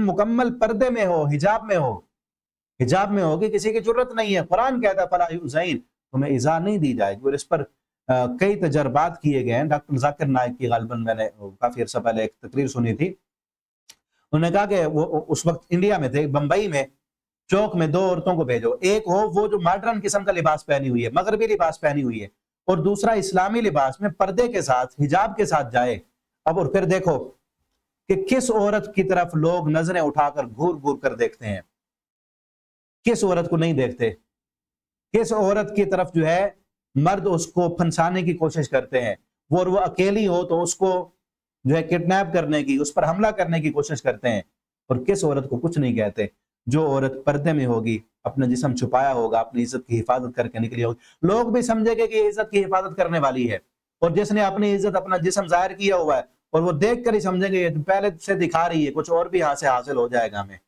مکمل پردے میں ہو، حجاب میں ہو، حجاب میں ہوگی، کسی کی ضرورت نہیں ہے، قرآن کہتا ہے فلا یؤذین، تمہیں ایذا نہیں دی جائے گی، اور اس پر کئی تجربات کیے گئے ہیں، ڈاکٹر ذاکر نائک کی غالباً میں نے کافی عرصہ پہلے ایک تقریر سنی تھی، انہوں نے کہا کہ وہ اس وقت انڈیا میں تھے، بمبئی میں، چوک میں دو عورتوں کو بھیجو، ایک ہو وہ جو ماڈرن قسم کا لباس پہنی ہوئی ہے، مغربی لباس پہنی ہوئی ہے، اور دوسرا اسلامی لباس میں پردے کے ساتھ، حجاب کے ساتھ جائے، اب اور پھر دیکھو کہ کس عورت کی طرف لوگ نظریں اٹھا کر گھور گھور کر دیکھتے ہیں، کس عورت کو نہیں دیکھتے، کس عورت کی طرف جو ہے مرد اس کو پھنسانے کی کوشش کرتے ہیں، وہ اکیلی ہو تو اس کو جو ہے کڈنیپ کرنے کی، اس پر حملہ کرنے کی کوشش کرتے ہیں، اور کس عورت کو کچھ نہیں کہتے، جو عورت پردے میں ہوگی، اپنا جسم چھپایا ہوگا، اپنی عزت کی حفاظت کر کے نکلی ہوگی، لوگ بھی سمجھے گے کہ یہ عزت کی حفاظت کرنے والی ہے، اور جس نے اپنی عزت، اپنا جسم ظاہر کیا ہوا ہے، اور وہ دیکھ کر ہی سمجھیں گے یہ پہلے سے دکھا رہی ہے، کچھ اور بھی یہاں سے حاصل ہو جائے گا ہمیں،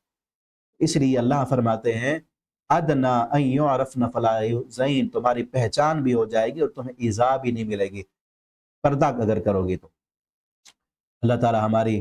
اس لیے اللہ فرماتے ہیں ادنا ان یعرفن فلا یؤذین، تمہاری پہچان بھی ہو جائے گی اور تمہیں ایذا بھی نہیں ملے گی، پردہ اگر کرو گی تو۔ اللہ تعالی ہماری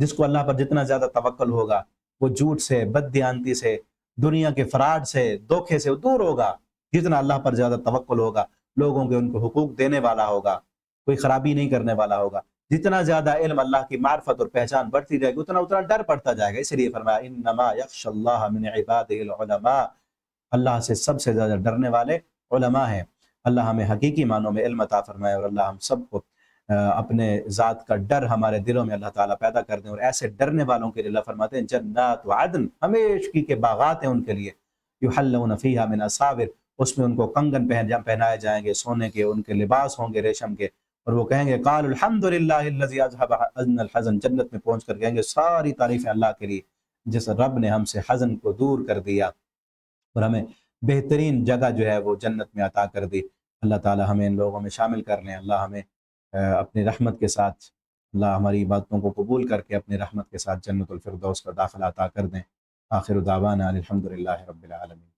جس کو اللہ پر جتنا زیادہ توکل ہوگا وہ جھوٹ سے، بددیانتی سے، دنیا کے فراڈ سے، دھوکے سے دور ہوگا۔ جتنا اللہ پر زیادہ توکل ہوگا، لوگوں کے ان کو حقوق دینے والا ہوگا، کوئی خرابی نہیں کرنے والا ہوگا، جتنا زیادہ علم اللہ کی معرفت اور پہچان بڑھتی جائے گی اتنا ڈر پڑتا جائے گا۔ اس لیے فرمایا انما یخشی اللہ من عباده العلماء، اللہ سے سب سے زیادہ ڈرنے والے علماء ہیں۔ اللہ ہمیں حقیقی معنوں میں علم عطا فرمائے، اور اللہ ہم سب کو اپنے ذات کا ڈر ہمارے دلوں میں اللہ تعالیٰ پیدا کر دیں، اور ایسے ڈرنے والوں کے لیے اللہ فرماتے ہیں جنات عدن، ہمیشگی کے باغات ہیں ان کے لیے، یحلون فیہا من اساور، اس میں ان کو کنگن پہنائے جائیں گے سونے کے، ان کے لباس ہوں گے ریشم کے، اور وہ کہیں گے قال الحمدللہ الذی اذھب عنا الحزن، جنت میں پہنچ کر کہیں گے ساری تعریفیں اللہ کے لیے جس رب نے ہم سے حزن کو دور کر دیا اور ہمیں بہترین جگہ جو ہے وہ جنت میں عطا کر دی۔ اللہ تعالی ہمیں ان لوگوں میں شامل کر لیں، اللہ ہمیں اپنی رحمت کے ساتھ، اللہ ہماری باتوں کو قبول کر کے اپنی رحمت کے ساتھ جنت الفردوس کا داخلہ عطا کر دیں۔ آخر دعوانا الحمدللہ رب العالمین۔